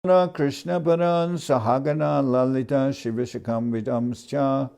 Krishna Paran Sahagana Lalita Shivashakam Vidamscha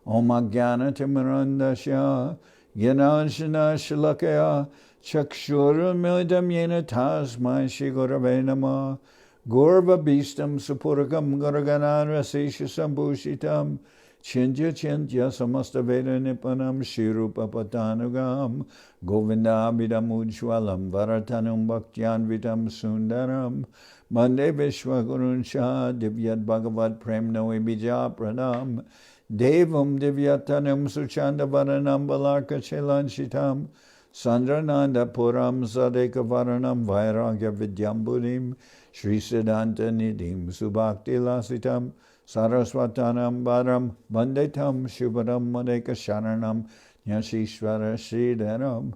Om Jnana Timarandasya Gyananshana Shalakaya Chakshurumidam Yena Tasmai Shigurave Namah Gorva Bistam Supurakam Guraganan Rasesha Sambhushitam Chinja Chintya Samasta Veda Nipanam Shirupa Patanugam Govinda Abhidam Ujwalam Varatanum Bhaktyan Vidam Sundaram Mande Vishwaguruncha Divyat Bhagavad Prem Noe Bija Pranam Devam Divyatanam Suchanda Varanam Balarka Chelanchitam Sandrananda Puram Sadeka Varanam Vairagya Vidyamburim Shri Siddhanta Nidhim Subhakti Lasitam Saraswatanam Varam Bandetam Shubharam Madeka Sharanam Nyashishvara Sridharam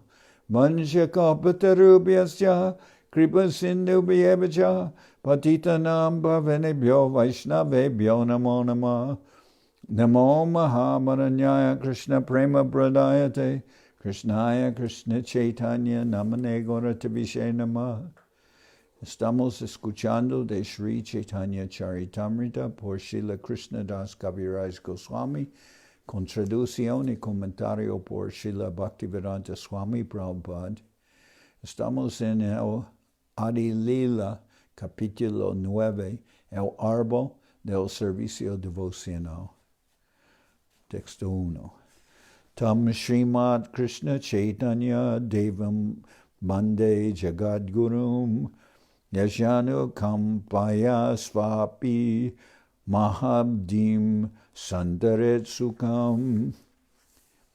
Manshakapatarubhyasya Kripa Sindhu Bhyevacha Patitanam Bhavanebhyo Vaishnavebhyo Namo Namah Namo Mahamaranyaya Krishna Prema Pradayate Krishnaya Krishna Chaitanya Namane Gauratavishe Namah. Estamos escuchando de Sri Chaitanya Charitamrita por Srila Krishna Das Kaviraj Goswami con traducción y comentario por Srila Bhaktivedanta Swami Prabhupada. Estamos en el Adi Lila, capítulo 9, el árbol del servicio devocional. Texto 1. Tam Srimad Krishna Chaitanya Devam Bande Jagadgurum Yajanu Kampaya Svapi Mahabdim Sandaret Sukam.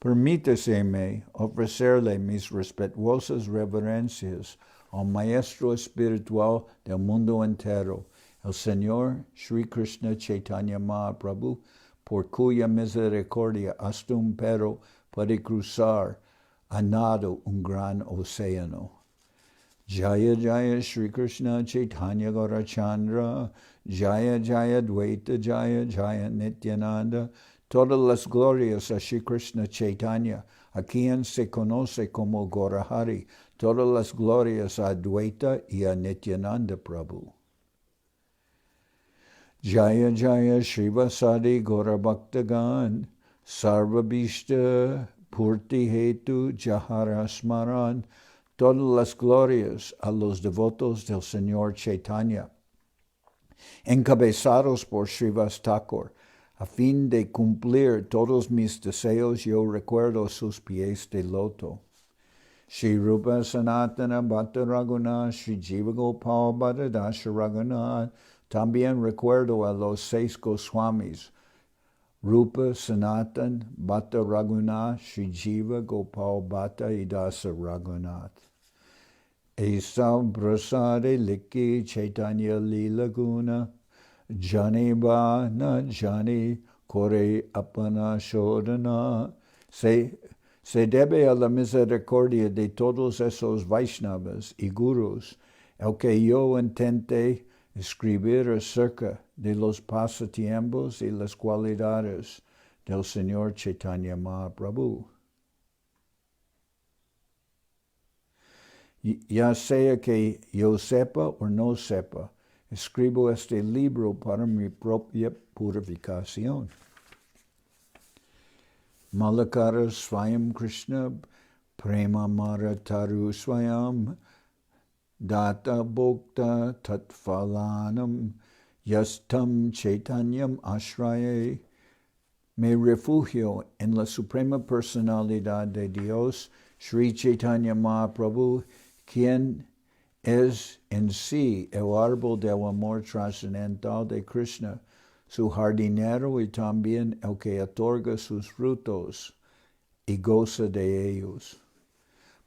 Permíteseme ofrecerle mis respetuosas reverencias al Maestro Espiritual del mundo entero, el Señor Sri Krishna Chaitanya Mahaprabhu, por cuya misericordia hasta un perro puede cruzar a nado un gran océano. Jaya Jaya Sri Krishna Chaitanya Gaurachandra, Jaya Jaya Dvaita Jaya Jaya Nityananda. Todas las glorias a Sri Krishna Chaitanya, a quien se conoce como Gaurahari. Todas las glorias a Advaita y a Nityananda Prabhu. Jaya Jaya Shrivasadi Gaurabhaktagan, Sarvabhishta Purti Hetu Jahara Smaran. Todas las glorias a los devotos del Señor Chaitanya, encabezados por Srivas Thakur. A fin de cumplir todos mis deseos, yo recuerdo sus pies de loto. Shri Rupa Sanatana Bhatta Raghunath, Shri Jiva Gopal Bhatta Dasha Raghunath. También recuerdo a los 6 Goswamis, Rupa Sanatan Bhatta Raghunath, Shri Jiva Gopal Bhatta y Dasa Raghunath. Esam Prasade Liki Chaitanya Lila Guna, Jani ba na jani kore apana shodana. Se debe a la misericordia de todos esos Vaishnavas y Gurus el que yo intenté escribir acerca de los pasatiempos y las cualidades del Señor Chaitanya Mahaprabhu. Ya sea que yo sepa o no sepa, escribo este libro para mi propia purificación. Malakara Swayam Krishna Prema Marataru Swayam Data Bhokta Tatfalanam Yastam Chaitanyam Ashraye. Me refugio en la suprema personalidad de Dios, Sri Chaitanya Mahaprabhu, quien es en sí el árbol del amor trascendental de Krishna, su jardinero y también el que otorga sus frutos y goza de ellos.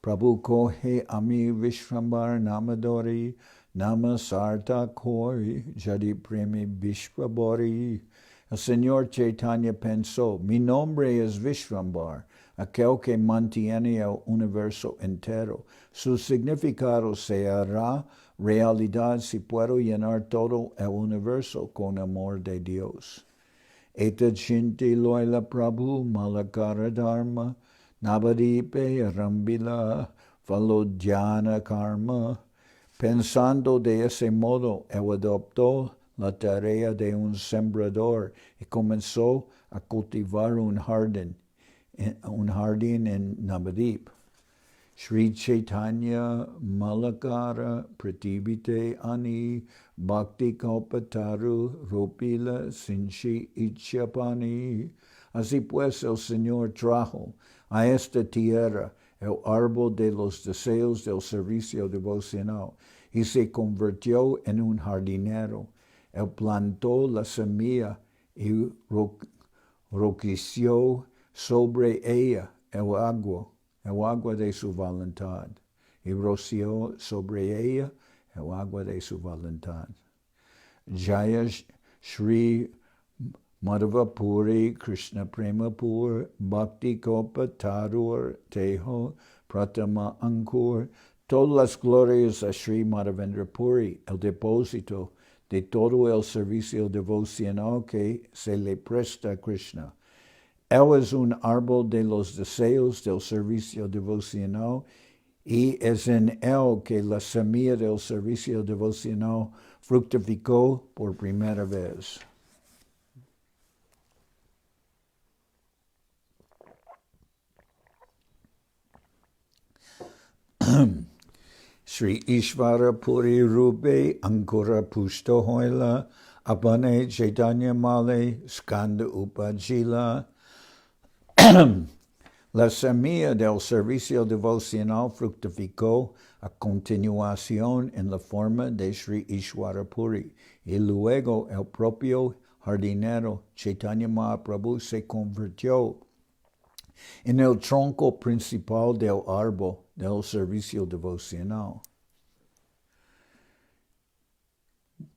Prabhu kohe ami Vishvambar namadori, namasarta koi, jadi premi Vishvabori. El Señor Chaitanya pensó, mi nombre es Vishvambar, aquel que mantiene el universo entero. Su significado se hará realidad si puedo llenar todo el universo con amor de Dios. Etad Shinti Loila Prabhu Malakara Dharma, Navadipe Rambila Falodhyana Karma, Pensando de ese modo, él adoptó la tarea de un sembrador y comenzó a cultivar un jardín en Navadip. Sri Chaitanya Malakara Pratibhite Ani Bhakti Kalpataru Ropila Sinchi Ichapani. Así pues el Señor trajo a esta tierra el árbol de los deseos del servicio devocional y se convirtió en un jardinero. Él plantó la semilla y roquició sobre ella el agua de su voluntad, y roció sobre ella el agua de su voluntad. Jaya Shri Madhavapuri Krishna Prema Pur Bhakti Kopa Tarur Teho Pratama Ankur. Todas las glorias a Sri Madhavendra Puri, el depósito de todo el servicio devocional que se le presta a Krishna. Él es un árbol de los deseos del servicio devocional y es en él que la semilla del servicio devocional fructificó por primera vez. Sri Ishvara Puri Rupe Ankura Pushto Hoila Apane Chaitanya Male Skanda Upajila. La semilla del servicio devocional fructificó a continuación en la forma de Sri Ishvara Puri y luego el propio jardinero Chaitanya Mahaprabhu se convirtió en el tronco principal del árbol del servicio devocional.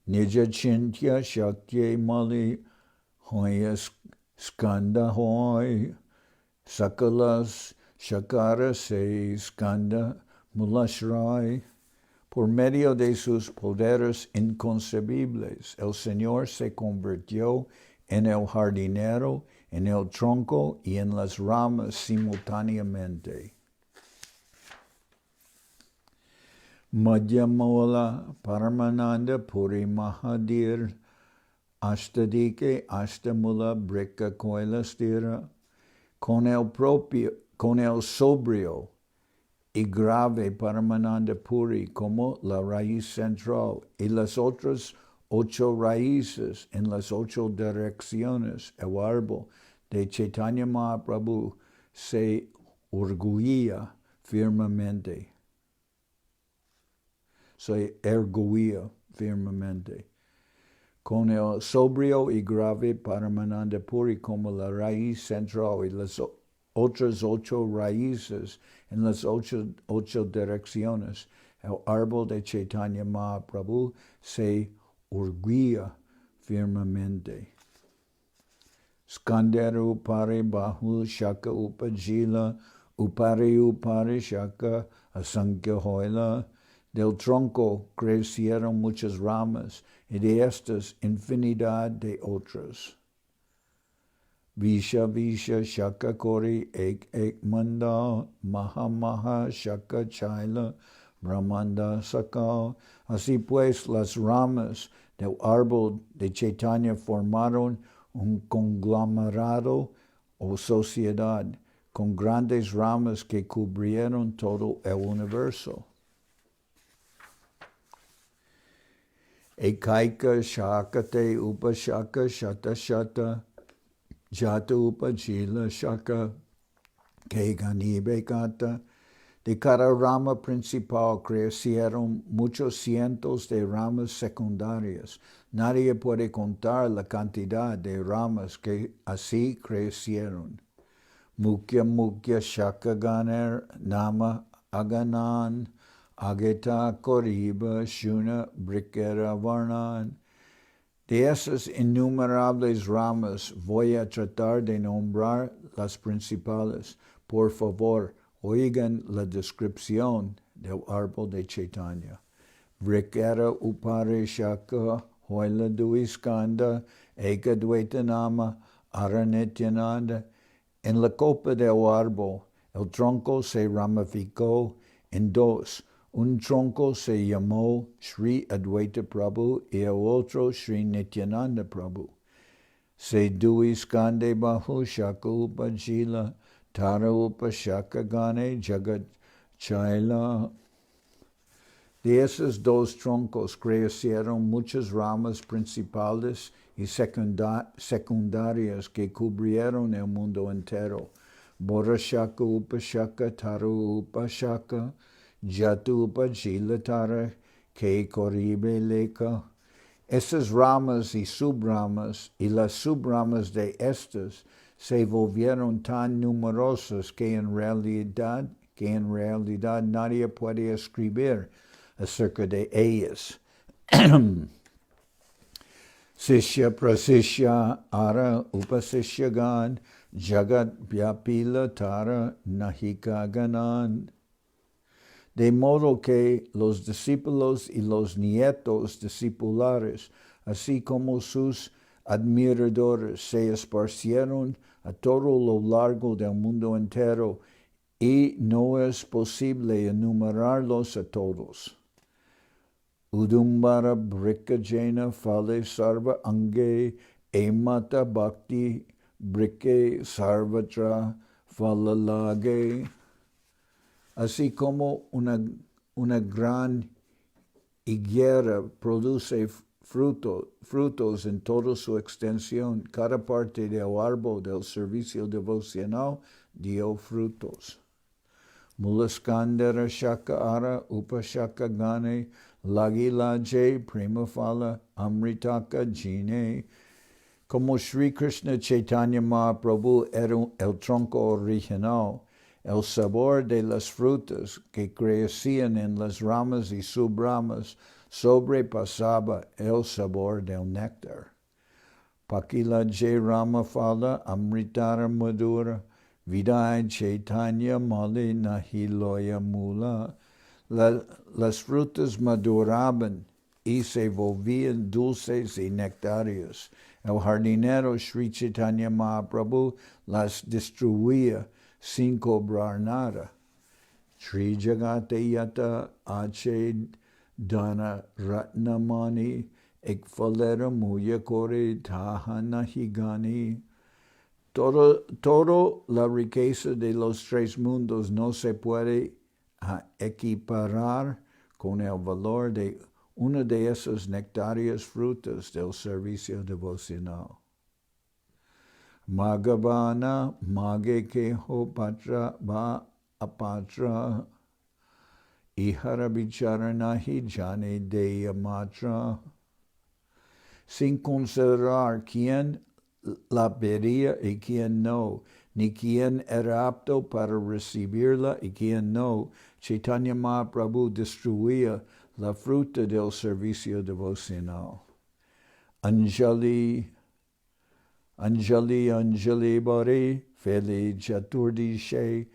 Nija Chintya Shakti Mali Hoya Skanda Hoy Sakalas Shakara Se Skanda Mulashrai. Por medio de sus poderes inconcebibles, el Señor se convirtió en el jardinero, en el tronco y en las ramas simultáneamente. Madhyamola Paramananda Puri Mahadir Ashtadike Ashtamula Brika Koilastira. Con el sobrio y grave Paramananda Puri como la raíz central y las otras 8 raíces en las 8 direcciones, el árbol de Chaitanya Mahaprabhu se orgullía firmemente. Con el sobrio y grave Paramananda Puri como la raíz central y las otras 8 raíces en las 8 direcciones, el árbol de Chaitanya Mahaprabhu se orgulla firmemente. Skandera upare bahu shaka upajila, upare shaka asankhya hoila. Del tronco crecieron muchas ramas y de estas infinidad de otras. Visha shaka kori ek manda, maha shaka chaila, brahmanda saka. Así pues, las ramas del árbol de Chaitanya formaron un conglomerado o sociedad con grandes ramas que cubrieron todo el universo. Ekaika shakate upashaka shata jata upajila shaka kegani bekata. De cada rama principal crecieron muchos cientos de ramas secundarias. Nadie puede contar la cantidad de ramas que así crecieron. Mukya shaka ganer nama aganan. Ageta Koriba Shuna Brikera Varnan. De esas innumerables ramas voy a tratar de nombrar las principales. Por favor, oigan la descripción del árbol de Chaitanya. Brikera Upare Shaka Hoila Duiskanda Eka Dvaitanama Aranityananda. En la copa del árbol, el tronco se ramificó en 2. Un tronco se llamó Sri Advaita Prabhu y el otro Sri Nityananda Prabhu. Se dui skande bahu shaka upajila, tara upashaka gane jagat chaila. De esos dos troncos crecieron muchas ramas principales y secundarias que cubrieron el mundo entero. Borashaka upashaka taru upashaka, jatu upajila tara, que corribe leka. Esas ramas y subramas y las subramas de estas se volvieron tan numerosas que en realidad nadie puede escribir acerca de ellas. Sishya prasishya ara upasishyagan jagat vyapila tara nahika ganan. De modo que los discípulos y los nietos discipulares, así como sus admiradores, se esparcieron a todo lo largo del mundo entero y no es posible enumerarlos a todos. Udumbara brika jena fale sarva ange emata bhakti brike sarvatra falalage. Así como una gran higuera produce frutos en toda su extensión, cada parte del árbol del servicio devocional dio frutos. Mulaskandara shaka ara upashaka gane lagilaje primafala amritaka jine. Como Sri Krishna Chaitanya Mahaprabhu era el tronco original, el sabor de las frutas que crecían en las ramas y subramas sobrepasaba el sabor del néctar. Pakila J. Ramafala Amritara Madura Vidai Chaitanya Mali Nahiloya Mula. Las frutas maduraban y se volvían dulces y nectarias. El jardinero Sri Chaitanya Mahaprabhu las destruía sin cobrar nada. Sri Jagate Yata Ache Dana Ratnamani Ekfalera Muya Kore Tahana Higani. Todo la riqueza de los tres mundos no se puede equiparar con el valor de una de esas nectarias frutas del servicio devocional. Magavana mage keho patra va apatra ihara bicharanahi jane deya matra. Sin considerar quién la pedía y quién no, ni quién era apto para recibirla y quién no, Chaitanya Mahaprabhu destruía la fruta del servicio devocional. Anjali Bari, Feli Chaturdishe,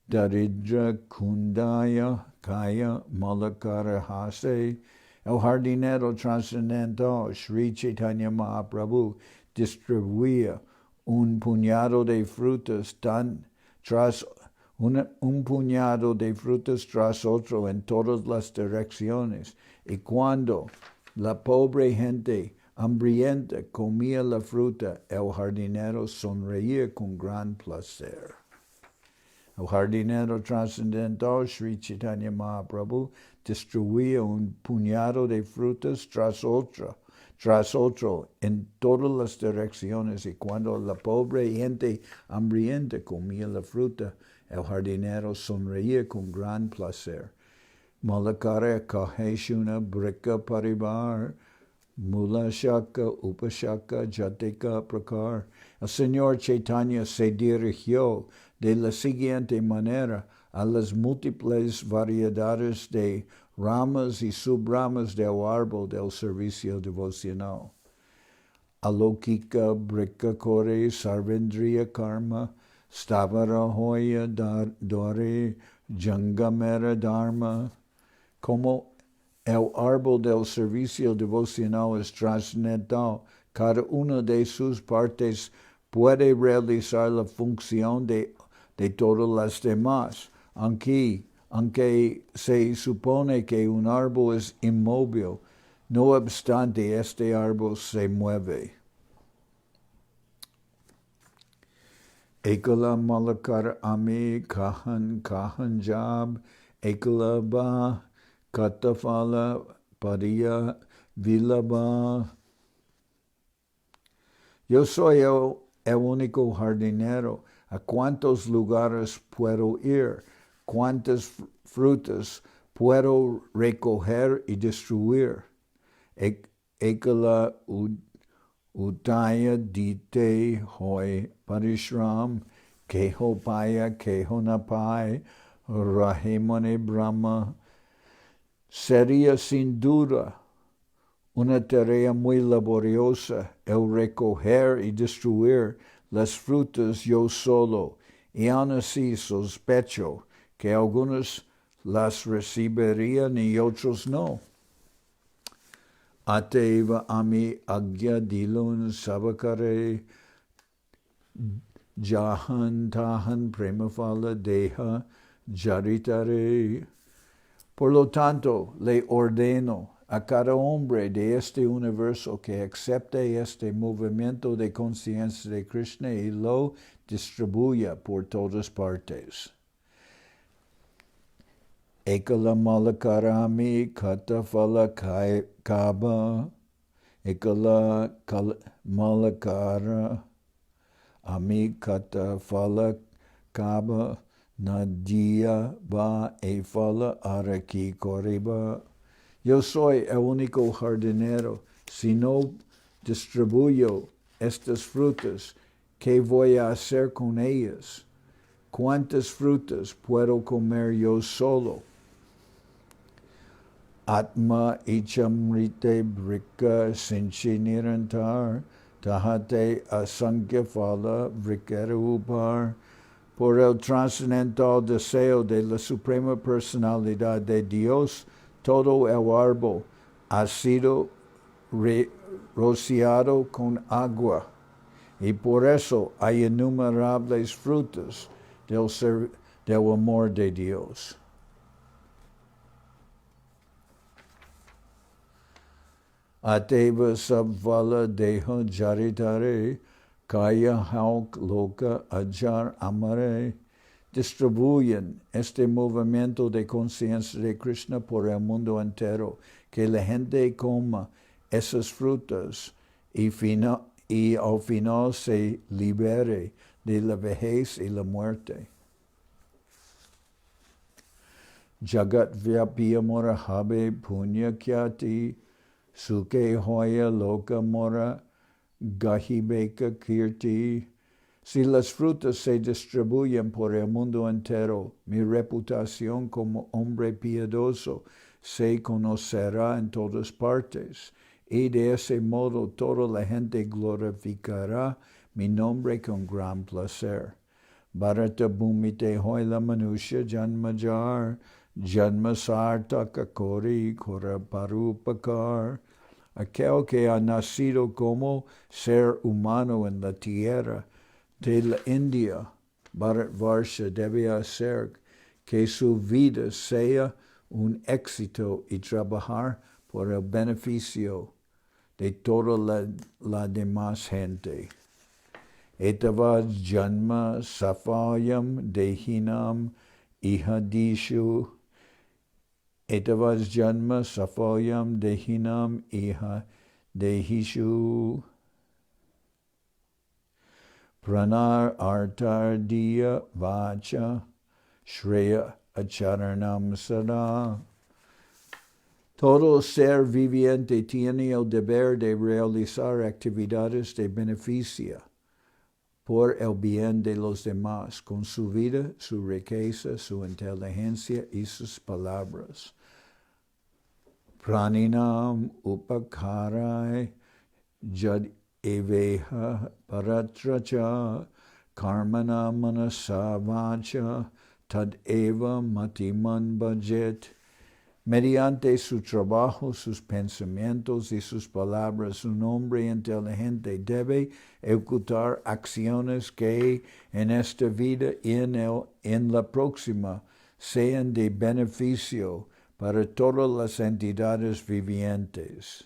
Daridra Kundaya, Kaya Malakara Hase. El jardinero trascendental Sri Chaitanya Mahaprabhu distribuía un puñado de frutas un puñado de frutas tras otro en todas las direcciones, y cuando la pobre gente hambrienta comía la fruta, el jardinero sonreía con gran placer. El jardinero trascendental Sri Chaitanya Mahaprabhu distribuía un puñado de frutas tras otro en todas las direcciones, y cuando la pobre gente hambrienta comía la fruta, el jardinero sonreía con gran placer. Malakara kaheshuna brika paribar, mula shaka upashaka jatika prakar. El Señor Chaitanya se dirigió de la siguiente manera a las múltiples variedades de ramas y subramas del árbol del servicio devocional. Alokika brika kore sarvendriya karma, stavara hoya dore jangamera dharma. Como el árbol del servicio devocional es trascendental, cada una de sus partes puede realizar la función de todas las demás. Aquí aunque se supone que un árbol es inmóvil, no obstante este árbol se mueve. Ekala malakar ami kahan jab, ekala ba katafala paria vilaba. Yo soy el único jardinero. ¿A cuántos lugares puedo ir? ¿Cuántas frutas puedo recoger y destruir? Ekala Udaya dite hoi parishram keho paya keho napai rahimane brahma. Sería sin duda una tarea muy laboriosa el recoger y destruir las frutas yo solo, y aún así sospecho que algunos las recibirían y otros no. Ateva ami agya dilun sabakare jahan tahan premafala deha jaritare. Por lo tanto, le ordeno a cada hombre de este universo que acepte este movimiento de conciencia de Krishna y lo distribuya por todas partes. Ekala malakarami katafala kaba, ekala malakara ami katafala kaba, nadia ba efala araki koriba. Yo soy el único jardinero. Si no distribuyo estas frutas, ¿qué voy a hacer con ellas? ¿Cuántas frutas puedo comer yo solo? Atma ichamrite brika sinchinirantar tahate asankhya phala vrikera upar. Por el trascendental deseo de la Suprema Personalidad de Dios, todo el árbol ha sido rociado con agua, y por eso hay innumerables frutas del amor de Dios. Ateva sabvala deha jaritare, kaya hauk loka ajar amare. Distribuyen este movimiento de conciencia de Krishna por el mundo entero, que la gente coma esas frutas y al final se libere de la vejez y la muerte. Jagat vyapya mora habe punya kyati, suke hoya loka mora gahibeka kirti. Si las frutas se distribuyen por el mundo entero, mi reputación como hombre piadoso se conocerá en todas partes, y de ese modo toda la gente glorificará mi nombre con gran placer. Bharata bhumite hoila manusya janmajar, janma sartaka kori kora parupakar. Aquel que ha nacido como ser humano en la tierra de la India, Bharatvarsha, debe hacer que su vida sea un éxito y trabajar por el beneficio de toda la demás gente. Etavad janma safayam dehinam ihadishu. Etavad janma safayam dehinam dehishu. Pranar artardiya vacha shreya acharanam sada. Todo ser viviente tiene el deber de realizar actividades de beneficia por el bien de los demás, con su vida, su riqueza, su inteligencia y sus palabras. Praninam upakarai jad eveha paratracha karmana manasavacha tad eva matiman bhajet. Mediante su trabajo, sus pensamientos y sus palabras, un hombre inteligente debe ejecutar acciones que en esta vida y en la próxima sean de beneficio para todas las entidades vivientes.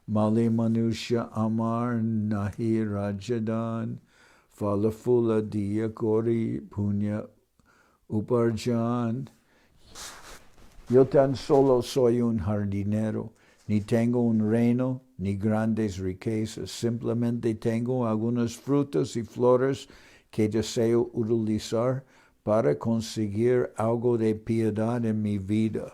Mali Manusha Amar Nahi Rajadan Falafula Diya Kori Punya Uparjan. Yo tan solo soy un jardinero, ni tengo un reino, ni grandes riquezas. Simplemente tengo algunas frutas y flores que deseo utilizar para conseguir algo de piedad en mi vida.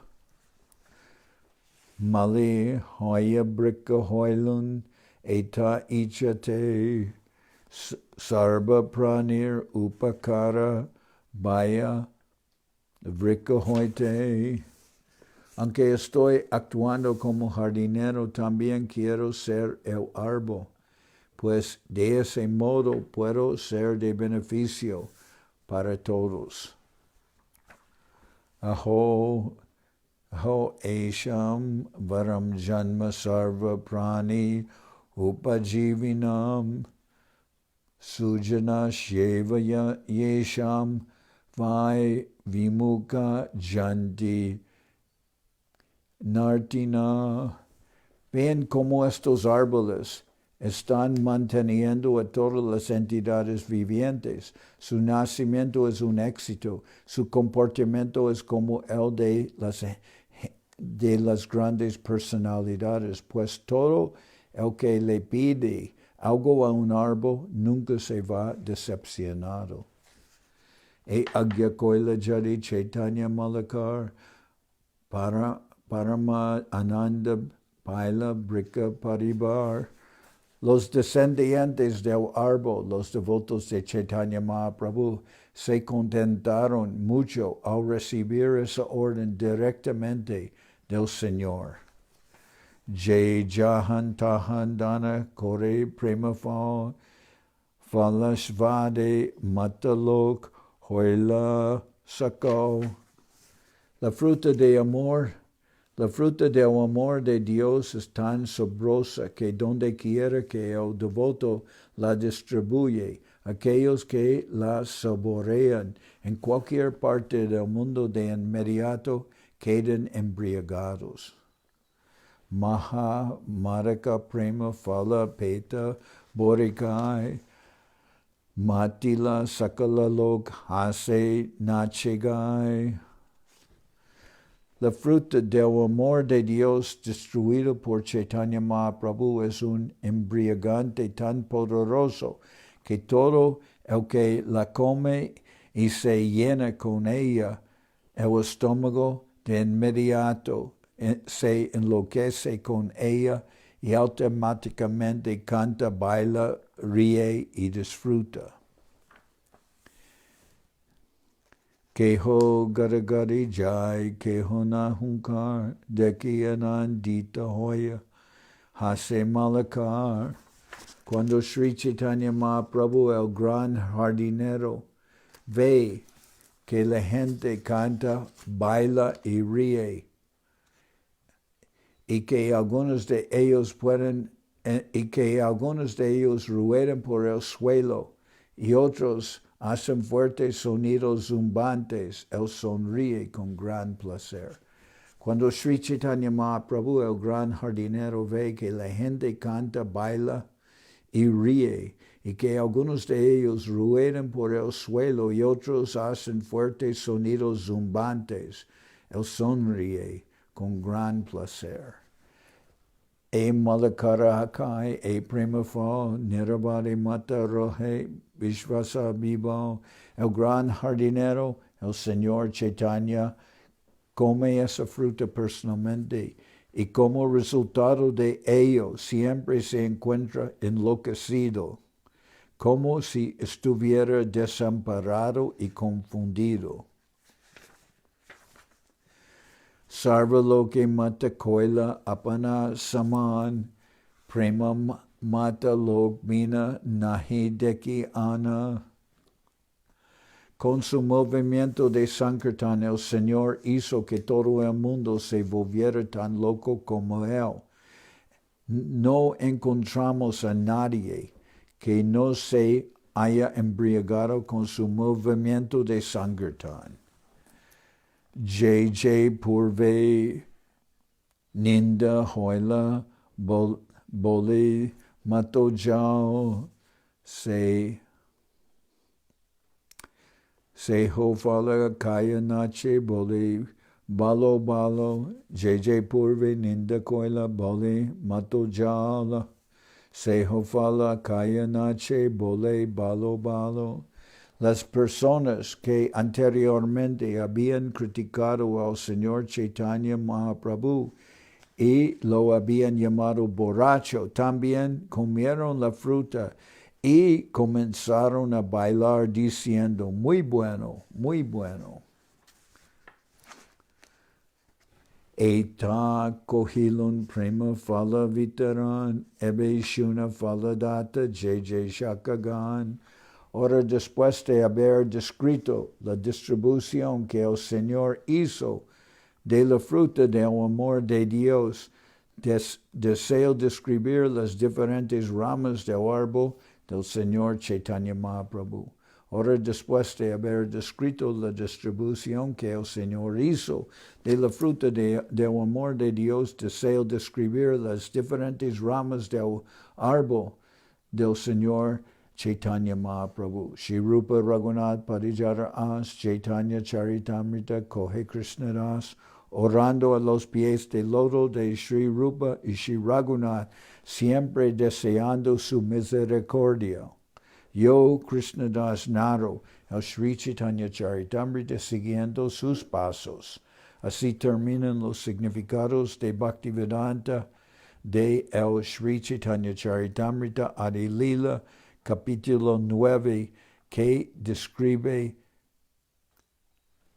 Mali hoya brika hoilun eta ichate sarva pranir upakara baya vrika hoite. Aunque estoy actuando como jardinero, también quiero ser el árbol, pues de ese modo puedo ser de beneficio para todos. Aho esham varam janma sarva prani upajivinam sujana sheva yesham vai vimuka janti Nartina. Ven como estos árboles están manteniendo a todas las entidades vivientes. Su nacimiento es un éxito. Su comportamiento es como el de las grandes personalidades, pues todo el que le pide algo a un árbol nunca se va decepcionado. Agya Koila Jari Chaitanya Malakar Parama Ananda Paila Brika Paribar. Los descendientes del árbol, los devotos de Chaitanya Mahaprabhu, se contentaron mucho al recibir esa orden directamente del Señor. Jai Jahan Tahan Dana Kore Prema Falashvade Matalok Hoila Sakau. La fruta del amor de Dios es tan sabrosa que donde quiera que el devoto la distribuye, aquellos que la saborean en cualquier parte del mundo de inmediato quedan embriagados. Maha Maraka Prema Phala Peta Borikai Matila Sakala Lok Hase Nachegai. La fruta del amor de Dios distribuido por Chaitanya Mahaprabhu es un embriagante tan poderoso que todo el que la come y se llena con ella, el estómago de inmediato se enloquece con ella y automáticamente canta, baila, ríe y disfruta. Keho Garagari Jai, Keho Nahunkar, Deki Anandita Hoya, Hase Malakar. Cuando Sri Chaitanya Mahaprabhu, el gran jardinero, ve que la gente canta, baila y ríe, y que algunos de ellos ruedan por el suelo, y otros hacen fuertes sonidos zumbantes, él sonríe con gran placer. Cuando Sri Chaitanya Mahaprabhu, el gran jardinero, ve que la gente canta, baila y ríe, y que algunos de ellos ruedan por el suelo y otros hacen fuertes sonidos zumbantes, él sonríe con gran placer. Malakara Hakai, Prema Fa, Nirabadi Mata Rohe, Vishvasa Bibo, el gran jardinero, el Señor Chaitanya, come esa fruta personalmente y como resultado de ello siempre se encuentra enloquecido, como si estuviera desamparado y confundido. Sarvaloke Mata Koila Apana Saman Prema Mata Lokmina Nahi Deki Ana. Con su movimiento de Sankirtan, el Señor hizo que todo el mundo se volviera tan loco como Él. No encontramos a nadie que no se haya embriagado con su movimiento de Sankirtan. Jai Jai Purve Ninda Hoila Bole Mato Jao Se ho Fala Kaya Nache Bole Balo Balo Jai Jai Purve Ninda Koila Bole Mato Jala Se ho Fala Kaya Nache Bole Balo Balo. Las personas que anteriormente habían criticado al Señor Chaitanya Mahaprabhu y lo habían llamado borracho, también comieron la fruta y comenzaron a bailar diciendo, muy bueno, muy bueno. Eta kohilun prema phala vitaran, ebe shuna phaladata, jj shakagan. Ahora, después de haber descrito la distribución que el Señor hizo de la fruta del amor de Dios, deseo describir las diferentes ramas del árbol del Señor Chaitanya Mahaprabhu. Ahora, después de haber descrito la distribución que el Señor hizo de la fruta del amor de Dios, deseo describir las diferentes ramas del árbol del Señor Chaitanya Mahaprabhu. Shri Rupa Raghunath Parijara As, Chaitanya Charitamrita Kohe Krishna Das, orando a los pies de lodo de Shri Rupa y Shri Raghunath, siempre deseando su misericordia. Yo, Krishna Das, narro el Shri Chaitanya Charitamrita siguiendo sus pasos. Así terminan los significados de Bhaktivedanta de el Shri Chaitanya Charitamrita Adi Lila, capítulo 9, que describe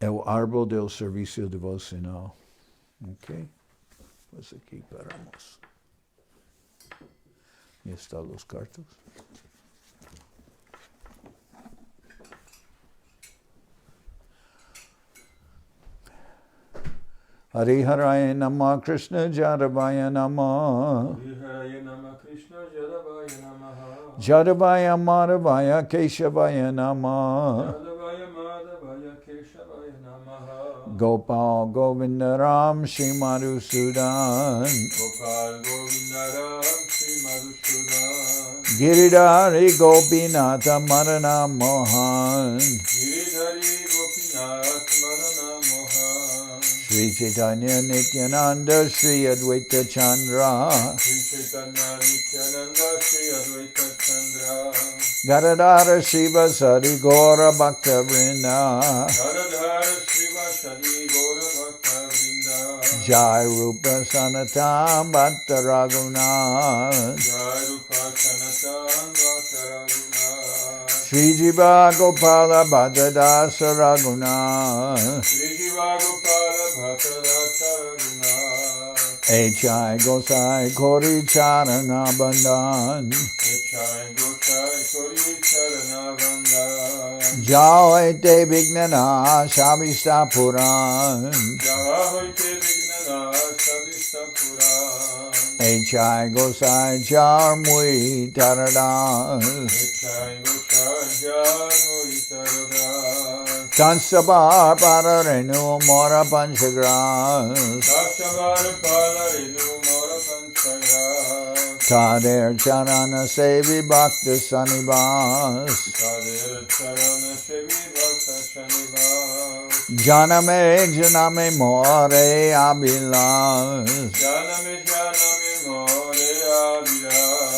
el árbol del servicio devocional. Ok, pues aquí paramos. Y están los cartos. Hariharaya Nama Krishna Jadavaya Nama Hariharaya Nama Krishna Jadavaya Namaha Jadavaya Madhavaya Keshavaya Nama Jadavaya Madhavaya Keshavaya Namaha Gopal Govinda Ram Shri Madhusudan Gopal Govindaram Shri Madhusudan Giridhari Gopinatha Marana Mohan Giridhari Gopinath Marana Mohan Sri Chaitanya Nityananda Sri Advaita Chandra Sri Chaitanya Nityananda Sri Advaita Chandra Gadadhara Shiva Sari Gaura Bhakta Vrinda Gadadhara Shiva Shadi Gaura Bhakta Vrinda Jai Rupa Sanatam Bhatta Raghunath Jai Rupa Sanatan Bhatta Raghunath Sri Jiva Gopala Bhattadasa Raghunath Sri Jiva Gopala Bhatta Dasa Raghunath H.I. Gosai Kori Charana Bandhan Echai Gochai Kori Charana Bandhan Jai Te Vignana Shavista Puran Jaha Hoite Vignana Sabista Puran H.I. Gosai Charmui Taradas Echai Gochai Jar Moritaradas Tansabar Pararenu Mora Panchagras Dashavar Pala Renu Mora Panchagras Tader Charana Sevi Bhakta Sanibas Kadir Charana Shevi Bhakta Shanivas Janame More Abhilas Janame More Avilas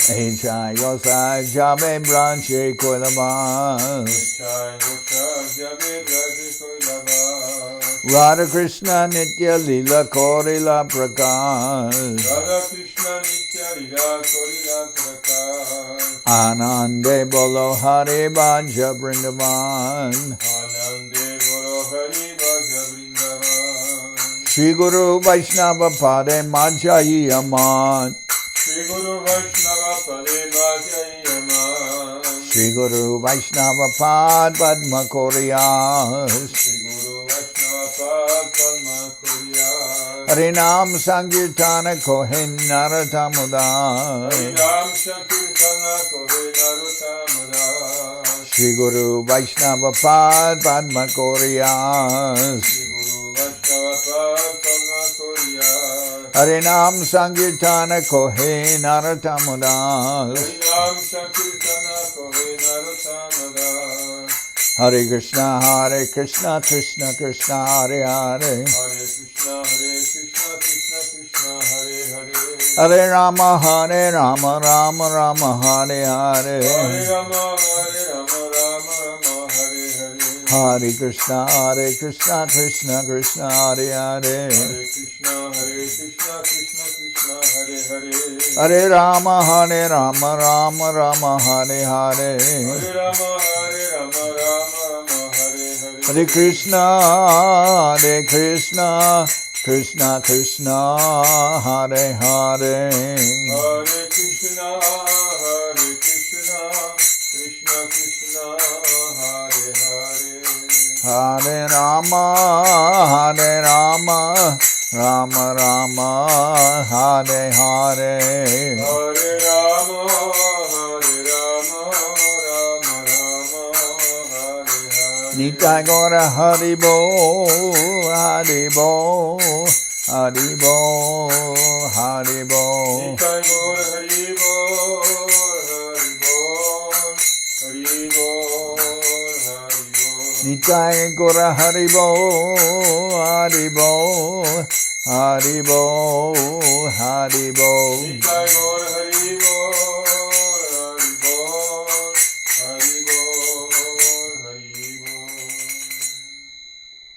H.I. Gosai Jabe Branche Koilabas Echai Gochai Jabe Braji Koilabas Radha Krishna Nitya Lila Korila Prakash Radha Krishna Nitya Lila Korila Prakash Anande Bolo Hare Bhaja Vrindavan Anande Goro Hari Bhaja Vrindavan Shri Guru Vaishnava Pade Majai Aman Shri Guru Vaishnava Pade Bhajai Yaman Shri Guru Vaishnava Pad Padma Koriyas Shri Guru Vaishnava Padma Kuriya. Harinam Sankirtana Kohen Naratamada. Harinam Sankirtana Kohen Naratamada. Shri Guru Vaishnava Padma Kuriya. Shri Guru Vaishnava Padma Kuriya. Harinam Sankirtana Kohen Naratamada. Harinam Sankirtana Kohen Naratamada. Hare Krishna, Krishna Krishna, Hare Hare. Hare Krishna, Krishna Krishna, Hare Hare. Hare Rama, Rama Rama, Hare Hare. Hare Rama, Rama Rama, Hare Hare. Hare Krishna, Krishna Krishna, Hare Hare. Hare Krishna, Krishna Krishna, Hare Hare. Hare Rama, Rama Rama, Hare Hare. Hare Rama, Rama Rama, Hare Hare. Hare Krishna, Krishna Krishna, Hare Hare. Hare Krishna, Krishna Krishna, Hare Hare. Hare Rama, Rama Rama, Hare Hare. Hare Rama, Rama Rama, Hare Hare. Nitai Gora Haribo, Haribo, Haribo, Haribo. Nitai Gaur Hari Bol, Hari Bol, Hari Bol, Hari Bol. Nitai Gora Haribo, Haribo, Haribo, Haribo. Nitai Gaur Hari Bol, Hari Bol, Hari Bol, Hari Bol.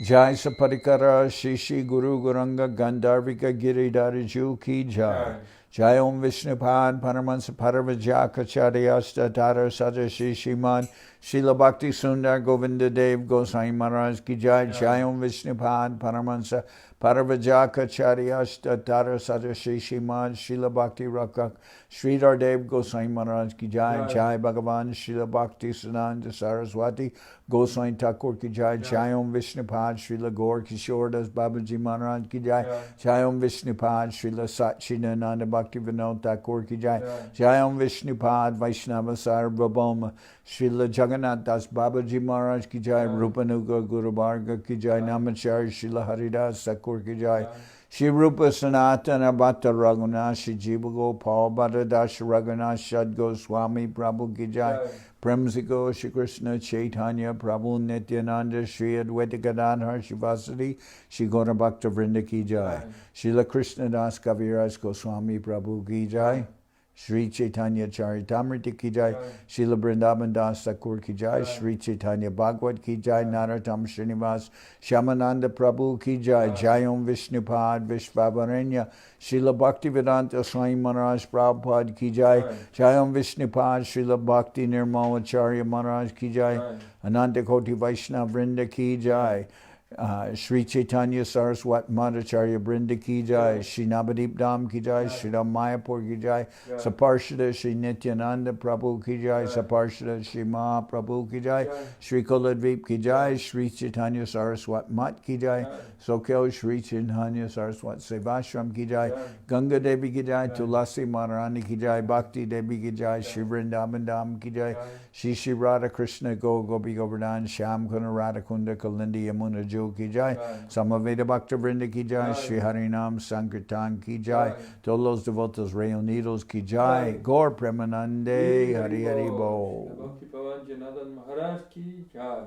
Jai Saparikara Shishi Guru Guranga Gandharvika Giridhariju Ki Jai. Jai Om Vishnupad Paramahansa Paravajakacharya Tara Sada Shishiman Srila Bhakti Sundar Govinda Dev Gosai Maharaj Ki Jai. Jai Om Vishnupad Paramahansa Paravajakacharya Tara Sada Shishiman Srila Bhakti Rakak Sridhar Dev Gosai Maharaj Ki Jai. Jai Bhagavan Srila Bhakti Siddhanta Saraswati Gosai Thakur Ki Jai. Jai Om Vishnupad Srila Gaur Kishore Das Babaji Maharaj Ki Jai. Jai Om Vishnupad Srila Satchidananda Bhakti Vinod Thakur Ki Jai. Jai Om Vishnupad Vaishnava Sarvabhauma Srila Jagannath Das Babaji Maharaj Ki Jai. Rupanuga Guru Bharga Ki Jai. Namacharya Srila Haridas Thakur Ki Jai. Shri Rupa Sanatana Bhatta Raghunath Shri Jiva Gopal Bhatta Das Raghunath Shad Goswami Prabhu Ki Jai. Premsiko Shri Krishna Chaitanya Prabhu Nityananda Shri Advaita Gadadhar Shivasati Shri Gaura Bhakta Vrinda Ki Jai. Srila Krishna Das Kaviraj Goswami Prabhu Ki Jai. Shri Chaitanya Charitamrita Ki Jai. Srila Vrindavan Das Thakur Ki Jai. Shri Chaitanya Bhagavad Ki Jai. Narottam Srinivas Shyamananda Prabhu Ki Jai. Jai Om Vishnupad Vishvavaranya Srila Bhaktivedanta Swami Maharaj Prabhupada Ki Jai. Jai Om Vishnupad Srila Bhakti Nirmalacharya Maharaj Ki Jai. Ananta Koti Vaishnava Vrinda Ki Jai. Shri Chaitanya Saraswat Madhacharya Brinda Ki Jai. Shri Navadip Dham Ki Jai. Shri Ram Mayapur Ki Jai. Saparshada Shri Nityananda Prabhu Ki Jai. Saparshada Shri Mahaprabhu Ki Jai. Shri Kuladvip Ki Jai. Shri Chaitanya Saraswat Mat Ki Jai. Sokel Shri Chaitanya Saraswat Sevashram Ki Jai. Ganga Devi Ki Jai. Tulasi Maharani Ki Jai. Bhakti Devi Ki Jai. Shri Vrindavan Dham Ki Jai. Shri Shri Radha Krishna Gopi Govardhan Shyam Kuna Radha Kunda Kalindi Yamuna Jo Ki Jai. Samaveda Bhakta Vrinda Ki Jai. Shri Harinam Sankirtan Ki Jai. To all those devotees reunidos Ki Jai. Gaur Premanande Hari Hari Bo. Bhakti Pavan Janardhan Maharaj Ki Jai.